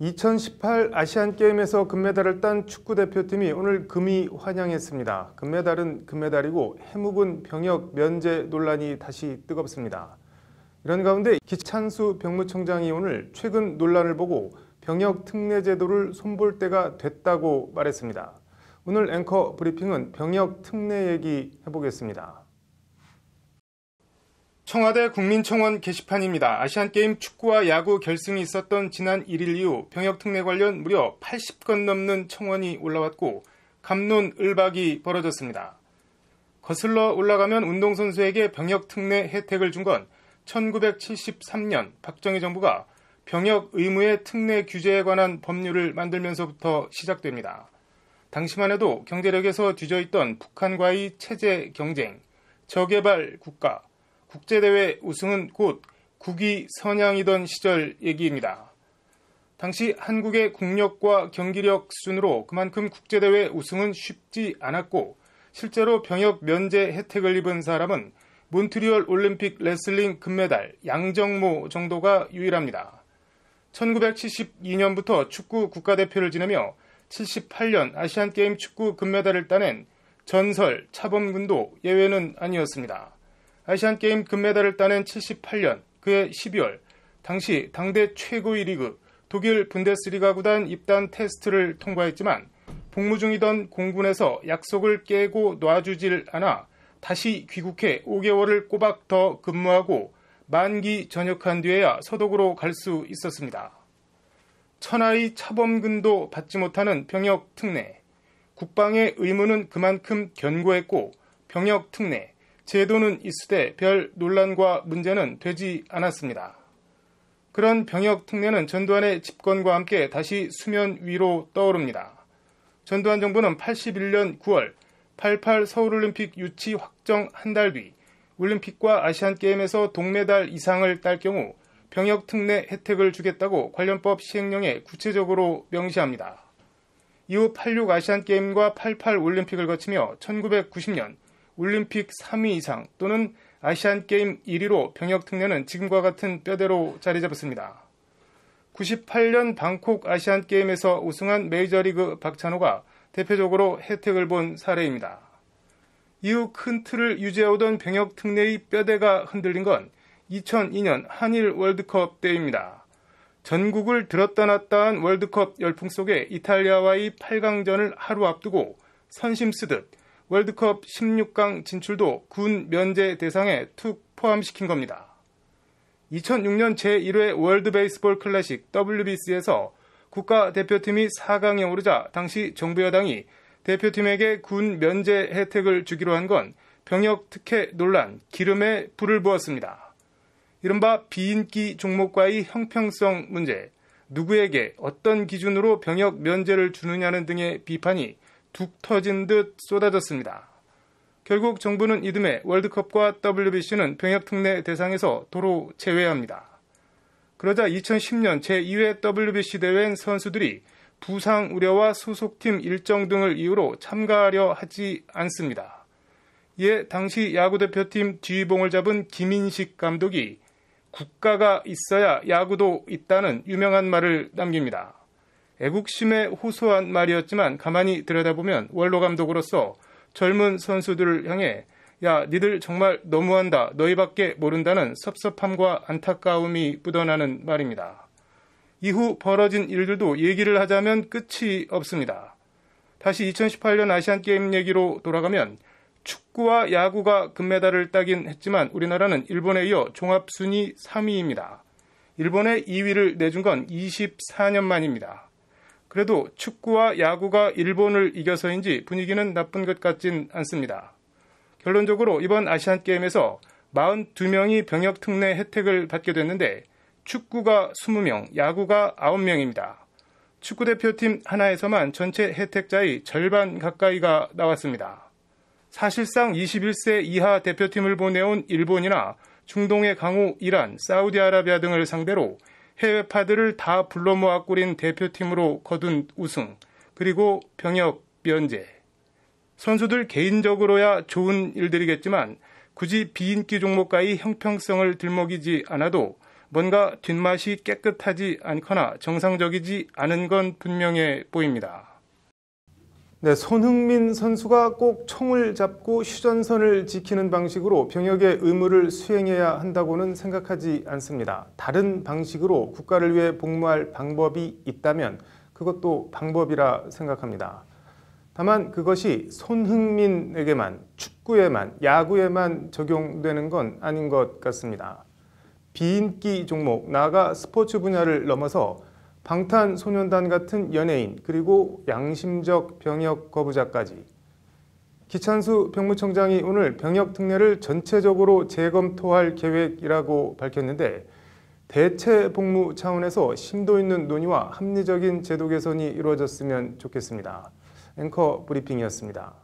2018 아시안게임에서 금메달을 딴 축구대표팀이 오늘 금이 환영했습니다. 금메달은 금메달이고 해묵은 병역 면제 논란이 다시 뜨겁습니다. 이런 가운데 기찬수 병무청장이 오늘 최근 논란을 보고 병역 특례 제도를 손볼 때가 됐다고 말했습니다. 오늘 앵커 브리핑은 병역 특례 얘기 해보겠습니다. 청와대 국민청원 게시판입니다. 아시안게임 축구와 야구 결승이 있었던 지난 1일 이후 병역특례 관련 무려 80건 넘는 청원이 올라왔고 갑론을박이 벌어졌습니다. 거슬러 올라가면 운동선수에게 병역특례 혜택을 준 건 1973년 박정희 정부가 병역 의무의 특례 규제에 관한 법률을 만들면서부터 시작됩니다. 당시만 해도 경제력에서 뒤져있던 북한과의 체제 경쟁, 저개발 국가, 국제대회 우승은 곧 국위 선양이던 시절 얘기입니다. 당시 한국의 국력과 경기력 순으로 그만큼 국제대회 우승은 쉽지 않았고 실제로 병역 면제 혜택을 입은 사람은 몬트리올 올림픽 레슬링 금메달 양정모 정도가 유일합니다. 1972년부터 축구 국가대표를 지내며 78년 아시안게임 축구 금메달을 따낸 전설 차범근도 예외는 아니었습니다. 아시안게임 금메달을 따낸 78년 그해 12월 당시 당대 최고의 리그 독일 분데스리가 구단 입단 테스트를 통과했지만 복무 중이던 공군에서 약속을 깨고 놔주질 않아 다시 귀국해 5개월을 꼬박 더 근무하고 만기 전역한 뒤에야 서독으로 갈 수 있었습니다. 천하의 차범근도 받지 못하는 병역 특례, 국방의 의무는 그만큼 견고했고 병역 특례, 제도는 있으되 별 논란과 문제는 되지 않았습니다. 그런 병역 특례는 전두환의 집권과 함께 다시 수면 위로 떠오릅니다. 전두환 정부는 81년 9월 88 서울올림픽 유치 확정 한 달 뒤 올림픽과 아시안게임에서 동메달 이상을 딸 경우 병역 특례 혜택을 주겠다고 관련법 시행령에 구체적으로 명시합니다. 이후 86 아시안게임과 88 올림픽을 거치며 1990년 올림픽 3위 이상 또는 아시안게임 1위로 병역특례는 지금과 같은 뼈대로 자리 잡았습니다. 98년 방콕 아시안게임에서 우승한 메이저리그 박찬호가 대표적으로 혜택을 본 사례입니다. 이후 큰 틀을 유지해오던 병역특례의 뼈대가 흔들린 건 2002년 한일 월드컵 때입니다. 전국을 들었다 놨다 한 월드컵 열풍 속에 이탈리아와의 8강전을 하루 앞두고 선심 쓰듯 월드컵 16강 진출도 군 면제 대상에 툭 포함시킨 겁니다. 2006년 제1회 월드 베이스볼 클래식 WBC에서 국가대표팀이 4강에 오르자 당시 정부 여당이 대표팀에게 군 면제 혜택을 주기로 한 건 병역 특혜 논란, 기름에 불을 부었습니다. 이른바 비인기 종목과의 형평성 문제, 누구에게 어떤 기준으로 병역 면제를 주느냐는 등의 비판이 툭 터진 듯 쏟아졌습니다. 결국 정부는 이듬해 월드컵과 WBC는 병역특례 대상에서 도로 제외합니다. 그러자 2010년 제2회 WBC 대회엔 선수들이 부상 우려와 소속팀 일정 등을 이유로 참가하려 하지 않습니다. 이에 당시 야구대표팀 뒤봉을 잡은 김인식 감독이 국가가 있어야 야구도 있다는 유명한 말을 남깁니다. 애국심에 호소한 말이었지만 가만히 들여다보면 원로 감독으로서 젊은 선수들을 향해 야, 니들 정말 너무한다, 너희밖에 모른다는 섭섭함과 안타까움이 묻어나는 말입니다. 이후 벌어진 일들도 얘기를 하자면 끝이 없습니다. 다시 2018년 아시안게임 얘기로 돌아가면 축구와 야구가 금메달을 따긴 했지만 우리나라는 일본에 이어 종합순위 3위입니다. 일본에 2위를 내준 건 24년 만입니다. 그래도 축구와 야구가 일본을 이겨서인지 분위기는 나쁜 것 같진 않습니다. 결론적으로 이번 아시안게임에서 42명이 병역특례 혜택을 받게 됐는데 축구가 20명, 야구가 9명입니다. 축구대표팀 하나에서만 전체 혜택자의 절반 가까이가 나왔습니다. 사실상 21세 이하 대표팀을 보내온 일본이나 중동의 강호 이란, 사우디아라비아 등을 상대로 해외파들을 다 불러 모아 꾸린 대표팀으로 거둔 우승, 그리고 병역 면제. 선수들 개인적으로야 좋은 일들이겠지만 굳이 비인기 종목과의 형평성을 들먹이지 않아도 뭔가 뒷맛이 깨끗하지 않거나 정상적이지 않은 건 분명해 보입니다. 네, 손흥민 선수가 꼭 총을 잡고 휴전선을 지키는 방식으로 병역의 의무를 수행해야 한다고는 생각하지 않습니다. 다른 방식으로 국가를 위해 복무할 방법이 있다면 그것도 방법이라 생각합니다. 다만 그것이 손흥민에게만, 축구에만, 야구에만 적용되는 건 아닌 것 같습니다. 비인기 종목, 나아가 스포츠 분야를 넘어서 방탄소년단 같은 연예인, 그리고 양심적 병역 거부자까지. 기찬수 병무청장이 오늘 병역 특례를 전체적으로 재검토할 계획이라고 밝혔는데 대체 복무 차원에서 심도 있는 논의와 합리적인 제도 개선이 이루어졌으면 좋겠습니다. 앵커 브리핑이었습니다.